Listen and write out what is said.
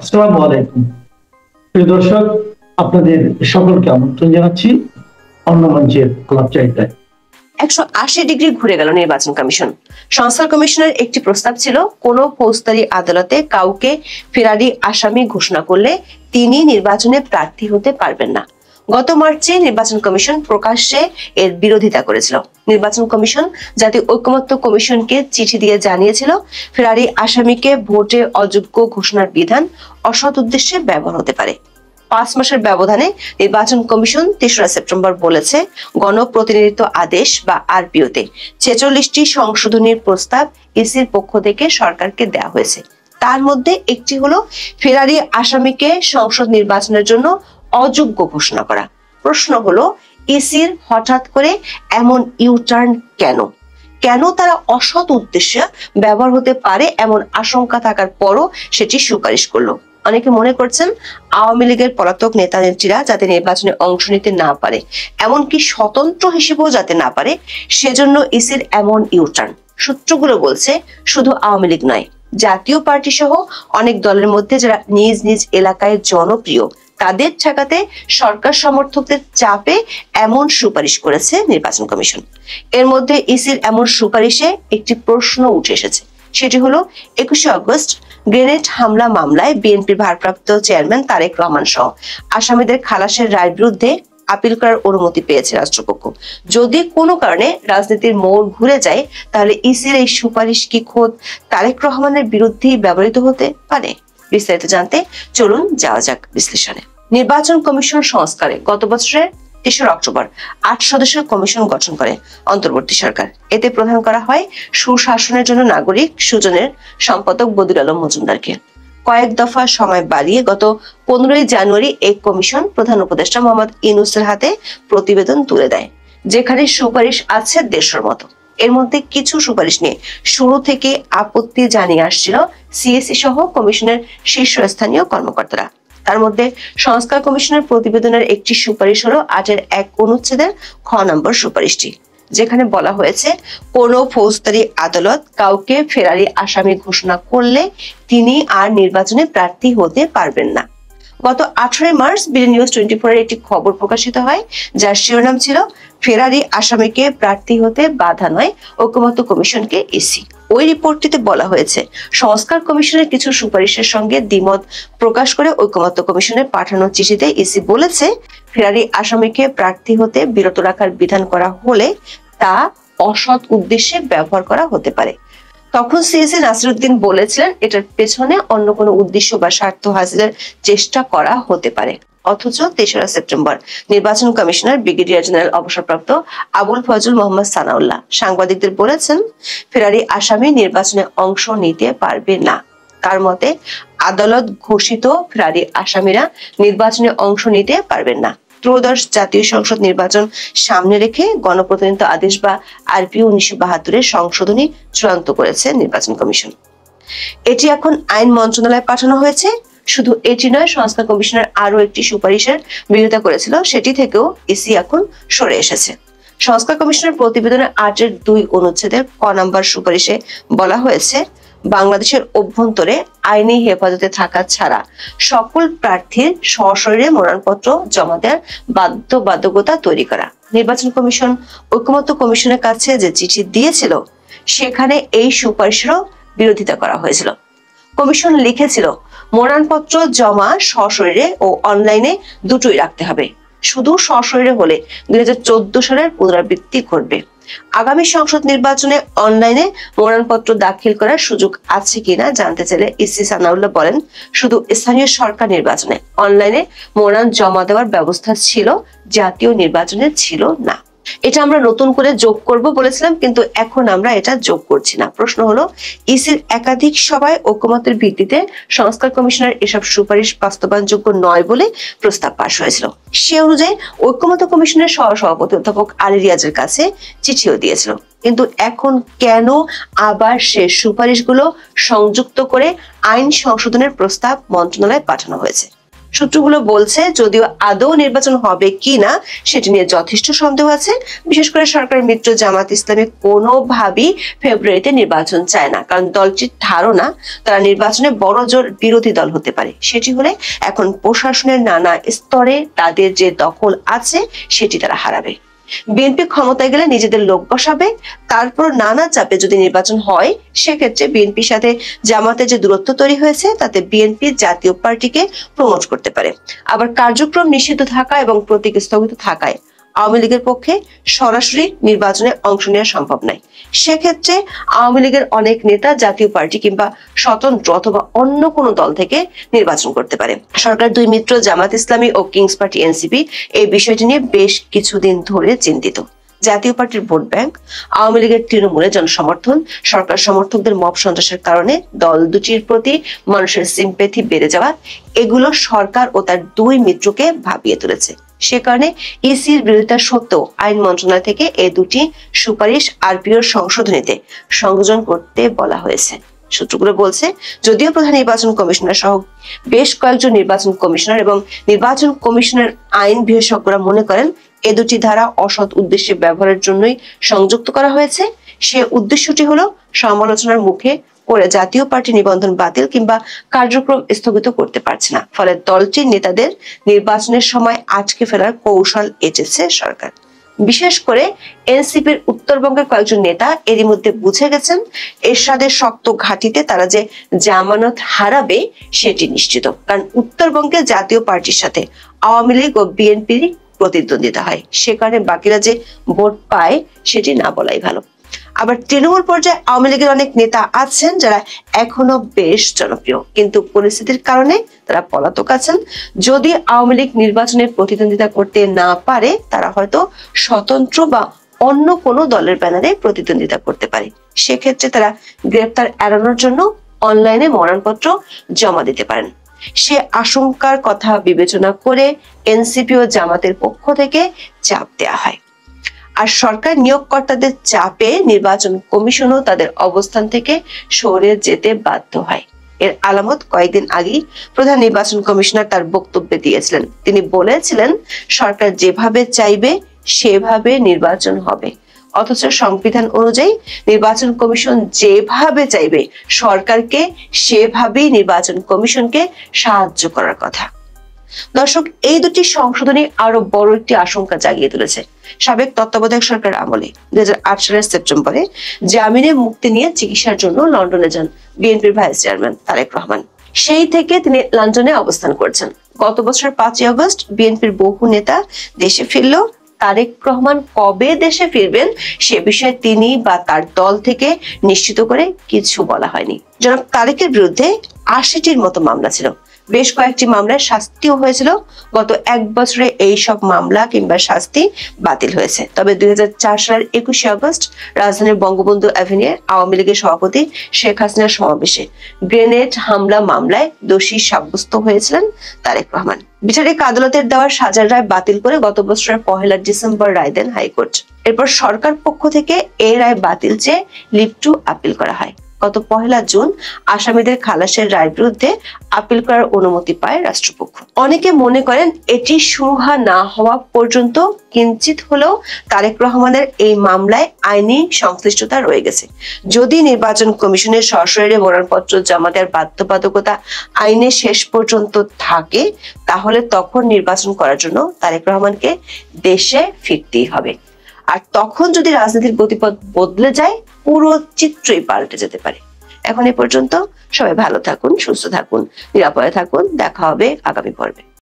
আসসালামু আলাইকুম প্রিয় দর্শক, আপনাদের সকলকে আমন্ত্রণ জানাচ্ছি অন্য মঞ্চের আলাপচারিতায়। 180 ডিগ্রি ঘুরে গেল নির্বাচন কমিশন। সংস্কার কমিশনের একটি প্রস্তাব ছিল, কোনো ফৌজদারি আদালতে কাউকে ফেরারি আসামি ঘোষণা করলে তিনি নির্বাচনে প্রার্থী হতে পারবেন না। গত মার্চে নির্বাচন কমিশন প্রকাশ্যে এর বিরোধিতা করেছিল। নির্বাচন কমিশন জাতীয় ঐকমত্য কমিশনকে চিঠি দিয়ে জানিয়েছিল, ফেরারি আসামিকে ভোটে অযোগ্য ঘোষণার বিধান অসৎ উদ্দেশ্যে ব্যবহার হতে পারে। 5 মাসের ব্যবধানে নির্বাচন কমিশন 3রা সেপ্টেম্বর বলেছে, গণপ্রতিনিধিত্ব আদেশ বা আরপিওতে 46টি সংশোধনীর প্রস্তাব ইসির পক্ষ থেকে সরকারকে দেওয়া হয়েছে। তার মধ্যে একটি হলো ফেরারি আসামিকে সংসদ নির্বাচনের জন্য অযোগ্য ঘোষণা করা। প্রশ্ন হলো, ইসির হঠাৎ করে এমন ইউটার্ন কেন? কেন তারা অসৎ উদ্দেশ্যে ব্যবহার হতে পারে এমন আশঙ্কা থাকার পরও সেটি সুপারিশ করলো? অনেকে মনে করছেন আওয়ামী লীগের পলাতক নেতা নেত্রীরা যাতে নির্বাচনে অংশ নিতে না পারে, এমনকি স্বতন্ত্র হিসেবেও যাতে না পারে, সেজন্য ইসির এমন ইউটার্ন। সূত্রগুলো বলছে, শুধু আওয়ামী লীগ নয়, জাতীয় পার্টি সহ অনেক দলের মধ্যে যারা নিজ নিজ এলাকায় জনপ্রিয়, তাদের ঠেকাতে সরকার সমর্থকদের চাপে এমন সুপারিশ করেছে নির্বাচন কমিশন। এর মধ্যে ইসির এমন সুপারিশে একটি প্রশ্ন উঠে এসেছে, সেটি হলো 21শে আগস্ট গ্রেনেড হামলা মামলায় বিএনপির ভারপ্রাপ্ত চেয়ারম্যান তারেক রহমান সহ আসামিদের খালাসের রায়ের বিরুদ্ধে আপিল করার অনুমতি পেয়েছে রাষ্ট্রপক্ষ। যদি কোনো কারণে রাজনীতির মোড় ঘুরে যায়, তাহলে ইসির এই সুপারিশ কি খোদ তারেক রহমানের বিরুদ্ধেই ব্যবহৃত হতে পারে? বিস্তারিত জানতে চলুন যাওয়া যাক বিশ্লেষণে। নির্বাচন কমিশন সংস্কারে গত বছরের 3রা অক্টোবর 8 সদস্যের কমিশন গঠন করে অন্তর্বর্তী সরকার। এতে প্রধান করা হয় সুশাসনের জন্য নাগরিক সুজনের সম্পাদক বদিউল আলম মজুমদারকে। কয়েক দফা সময় বাড়িয়ে গত 15ই জানুয়ারি এই কমিশন প্রধান উপদেষ্টা মোহাম্মদ ইউনূসের হাতে প্রতিবেদন তুলে দেয়, যেখানে সুপারিশ আছে 150-র মতো। এর মধ্যে কিছু সুপারিশ নিয়ে শুরু থেকে আপত্তি জানিয়ে আসছিল সিএসি সহ কমিশনের শীর্ষস্থানীয় কর্মকর্তারা। তার মধ্যে সংস্কার কমিশনের প্রতিবেদনের একটি সুপারিশ হলো 8-এর 1 অনুচ্ছেদের খ নম্বর সুপারিশটি, যেখানে বলা হয়েছে, কোনো ফৌজদারি আদালত কাউকে ফেরারি আসামি ঘোষণা করলে তিনি আর নির্বাচনে প্রার্থী হতে পারবেন না। গত 18 মার্চ বিডি নিউজ 24 এর একটি খবর প্রকাশিত হয়, যার শিরোনাম ছিল, ফেরারি আসামিকে প্রার্থী হতে বাধা নয় ঐকমত্য কমিশনকে ইসি। ওই রিপোর্টটিতে বলা হয়েছে, সংস্কার কমিশনের কিছু সুপারিশের সঙ্গে দ্বিমত প্রকাশ করে ঐকমত্য কমিশনের পাঠানো চিঠিতে ইসি বলেছে, ফেরারি আসামিকে প্রার্থী হতে বিরত রাখার বিধান করা হলে তা অসৎ উদ্দেশ্যে ব্যবহার করা হতে পারে। তখন সিএসি নাসিরউদ্দিন বলেছিলেন, এটার পেছনে অন্য কোনো উদ্দেশ্য বা স্বার্থ হাসিলের চেষ্টা করা হতে পারে। অথচ 3রা সেপ্টেম্বর নির্বাচন কমিশনার ব্রিগেডিয়ার জেনারেল অবসরপ্রাপ্ত আবুল ফজল মোহাম্মদ সানাউল্লাহ সাংবাদিকদের বলেছেন, ফেরারি আসামি নির্বাচনে অংশ নিতে পারবে না। তার মতে, আদালত ঘোষিত ফেরারি আসামিরা নির্বাচনে অংশ নিতে পারবেন না। ত্রয়োদশ জাতীয় সংসদ নির্বাচন সামনে রেখে গণপ্রতিনিধিত্ব আদেশ বা আরপিও 1972-এর সংশোধনী চূড়ান্ত করেছে নির্বাচন কমিশন। এটি এখন আইন মন্ত্রণালয়ে পাঠানো হয়েছে। শুধু এটি নয়, সংস্কার কমিশনের আরো একটি সুপারিশের বিরোধিতা করেছিল, সেটি থেকেও ইসি এখন সরে এসেছে। সংস্কার কমিশনের প্রতিবেদনের 8-এর 2 অনুচ্ছেদের ক নম্বর সুপারিশে বলা হয়েছে, বাংলাদেশের অভ্যন্তরে আইনি হেফাজতে থাকা ছাড়া সকল প্রার্থীর সশরীরে মনোনয়নপত্র জমা দেওয়ার বাধ্যবাধকতা তৈরি করা। নির্বাচন কমিশন ঐকমত্য কমিশনের কাছে যে চিঠি দিয়েছিল, সেখানে এই সুপারিশেরও বিরোধিতা করা হয়েছিল। কমিশন লিখেছিল, মনোনয়নপত্র জমা সশরীরে ও অনলাইনে দুটোই রাখতে হবে। শুধু সশরীরে হলে 2014 সালের পুনরাবৃত্তি ঘটবে। আগামী সংসদ নির্বাচনে অনলাইনে মনোনয়নপত্র দাখিল করার সুযোগ আছে কিনা জানতে চাইলে ইসি সানাউল্লাহ বলেন, শুধু স্থানীয় সরকার নির্বাচনে অনলাইনে মনোনয়ন জমা দেওয়ার ব্যবস্থা ছিল, জাতীয় নির্বাচনে ছিল না। এটা আমরা নতুন করে যোগ করব বলেছিলাম, কিন্তু এখন আমরা এটা যোগ করছি না। প্রশ্ন হলো, ইসির একাধিক সভায় ঐকমত্যের ভিত্তিতে সংস্কার কমিশনের এসব সুপারিশ বাস্তবায়নযোগ্য নয় বলে প্রস্তাব পাশ হয়েছিল। সে অনুযায়ী ঐকমত্য কমিশনের সহসভাপতি অধ্যাপক আলী রিয়াজের কাছে চিঠিও দিয়েছিল। কিন্তু এখন কেন আবার সে সুপারিশগুলো সংযুক্ত করে আইন সংশোধনের প্রস্তাব মন্ত্রণালয়ে পাঠানো হয়েছে? সূত্রগুলো বলছে যদিও আদৌ নির্বাচন হবে কিনা সেটি নিয়ে যথেষ্ট সন্দেহ আছে। বিশেষ করে সরকারের মিত্র জামাত ইসলামী কোনোভাবেই ফেব্রুয়ারিতে নির্বাচন চায় না, কারণ দলটির ধারণা তারা নির্বাচনে বড় জোর বিরোধী দল হতে পারে। সেটি হলে এখন প্রশাসনের নানা স্তরে তাদের যে দখল আছে সেটি তারা হারাবে। বিএনপি ক্ষমতায় গেলে নিজেদের লোক বসাবে, তারপর নানা চাপে যদি নির্বাচন হয় সেক্ষেত্রে বিএনপির সাথে জামাতের যে দূরত্ব তৈরি হয়েছে তাতে বিএনপি জাতীয় পার্টিকে প্রমোট করতে পারে। আবার কার্যক্রম নিষিদ্ধ থাকা এবং প্রতীক স্থগিত থাকায় আওয়ামী লীগের পক্ষে সরাসরি নির্বাচনে অংশ নেওয়া সম্ভব নয়। সেক্ষেত্রে আওয়ামী লীগের অনেক নেতা জাতীয় পার্টি কিংবা স্বতন্ত্র অথবা অন্য কোনো দল থেকে নির্বাচন করতে পারে। সরকার দুই মিত্র জামাত ইসলামী ও কিংস পার্টি এনসিপি এই বিষয়টি নিয়ে বেশ কিছুদিন ধরে চিন্তিত। জাতীয় পার্টির ভোট ব্যাংক, আওয়ামী লীগের তৃণমূলের জনসমর্থন, সরকার সমর্থকদের মব সন্ত্রাসের কারণে দল দুটির প্রতি মানুষের সিম্প্যাথি বেড়ে যাওয়া, এগুলো সরকার ও তার দুই মিত্রকে ভাবিয়ে তুলেছে। সে কারণে ইসির বিরোধিতা সত্ত্বেও আইন মন্ত্রণালয় থেকে এই দুটি সুপারিশ আরপিওর সংশোধনীতে সংযোজন করতে বলা হয়েছে। সূত্রগুলো বলছে যদিও প্রধান নির্বাচন কমিশনার সহ বেশ কয়েকজন নির্বাচন কমিশনার এবং নির্বাচন কমিশনের আইন বিশেষজ্ঞরা মনে করেন এ দুটি ধারা অসৎ উদ্দেশ্যে ব্যবহারের জন্যই সংযুক্ত করা হয়েছে। সে উদ্দেশ্যটি হলো সমালোচনার মুখে পড়ে জাতীয় পার্টি নিবন্ধন বাতিল কিংবা কার্যক্রম স্থগিত করতে পারছে না, ফলে দলটির নেতাদের নির্বাচনের সময় আটকে ফেলার কৌশল এঁটেছে সরকার। বিশেষ করে এনসিপির উত্তরবঙ্গের কয়েকজন নেতা এরই মধ্যে বুঝে গেছেন এরশাদের শক্ত ঘাঁটিতে তারা যে জামানত হারাবে সেটি নিশ্চিত, কারণ উত্তরবঙ্গে জাতীয় পার্টির সাথে আওয়ামী লীগ ও বিএনপির প্রতিদ্বন্দ্বিতা হয়। সে কারণে বাকিরা যে ভোট পায় সেটি না বলাই ভালো। আবার তৃণমূল পর্যায়ে আওয়ামী লীগের অনেক নেতা আছেন যারা এখনো বেশ জনপ্রিয়, কিন্তু পরিস্থিতির কারণে তারা পলাতক আছেন। যদি আওয়ামী লীগ নির্বাচনে প্রতিদ্বন্দ্বিতা করতে না পারে তারা হয়তো স্বতন্ত্র বা অন্য কোনো দলের ব্যানারে প্রতিদ্বন্দ্বিতা করতে পারে। সেক্ষেত্রে তারা গ্রেপ্তার এড়ানোর জন্য অনলাইনে মনোনয়নপত্র জমা দিতে পারেন। সে আশঙ্কার কথা বিবেচনা করে এনসিপি ও জামাতের পক্ষ থেকে চাপ দেওয়া হয়। আর সরকার নিয়োগকর্তাদের চাপে নির্বাচন কমিশনও তাদের অবস্থান থেকে সরে যেতে বাধ্য হয়। এর আলামত কয়েকদিন আগেই প্রধান নির্বাচন কমিশনার তার বক্তব্যে দিয়েছিলেন। তিনি বলেছিলেন সরকার যেভাবে চাইবে সেভাবে নির্বাচন হবে, অথচ সংবিধান অনুযায়ী নির্বাচন কমিশন যেভাবে চাইবে সরকারকে সেভাবেই নির্বাচন কমিশনকে সাহায্য করার কথা। দর্শক, এই দুটি সংশোধনী আরো বড় একটি আশঙ্কা জাগিয়ে তুলেছে। সাবেক তত্ত্বাবধায়ক সরকার আমলে 2008 সালের সেপ্টেম্বরে জামিনে মুক্তি নিয়ে চিকিৎসার জন্য লন্ডনে যান বিএনপির ভাইস চেয়ারম্যান তারেক রহমান। সেই থেকে তিনি লন্ডনে অবস্থান করছেন। গত বছর 5ই আগস্ট বিএনপির বহু নেতা দেশে ফিরলেও তারেক রহমান কবে দেশে ফিরবেন সে বিষয়ে তিনি বা তার দল থেকে নিশ্চিত করে কিছু বলা হয়নি। জনাব তারেকের বিরুদ্ধে 80টির মতো মামলা ছিল। বেশ কয়েকটি মামলায় শাস্তিও হয়েছিল। গত এক বছরে এই সব মামলা কিংবা শাস্তি বাতিল হয়েছে। তবে 2004 সালের 21শে আগস্ট রাজধানীর বঙ্গবন্ধু অ্যাভিনিউয়ে আওয়ামী লীগের সভাপতি শেখ হাসিনার সমাবেশে গ্রেনেড হামলা মামলায় দোষী সাব্যস্ত হয়েছিলেন তারেক রহমান। বিচারিক আদালতের দেওয়া সাজার রায় বাতিল করে গত বছরের 1 ডিসেম্বর রায় দেন হাইকোর্ট। এরপর সরকার পক্ষ থেকে এই রায় বাতিল চেয়ে লিভ টু আপিল করা হয়। গত 1 জুন আসামিদের খালাসের রায়ের বিরুদ্ধে আপিল করার অনুমতি পায় রাষ্ট্রপক্ষ। অনেকে মনে করেন এটি সুরাহা না হওয়া পর্যন্ত কিঞ্চিত হলেও তারেক রহমানের এই মামলায় আইনি সংশ্লিষ্টতা রয়ে গেছে। যদি নির্বাচন কমিশনের সশরীরে মনোনয়নপত্র জমা দেওয়ার বাধ্যবাধকতা আইনে শেষ পর্যন্ত থাকে, তাহলে তখন নির্বাচন করার জন্য তারেক রহমানকে দেশে ফিরতেই হবে। আর তখন যদি রাজনীতির গতিপথ বদলে যায়, পুরো চিত্রই পাল্টে যেতে পারে। এখন এ পর্যন্ত, সবাই ভালো থাকুন, সুস্থ থাকুন, নিরাপদে থাকুন। দেখা হবে আগামী পর্বে।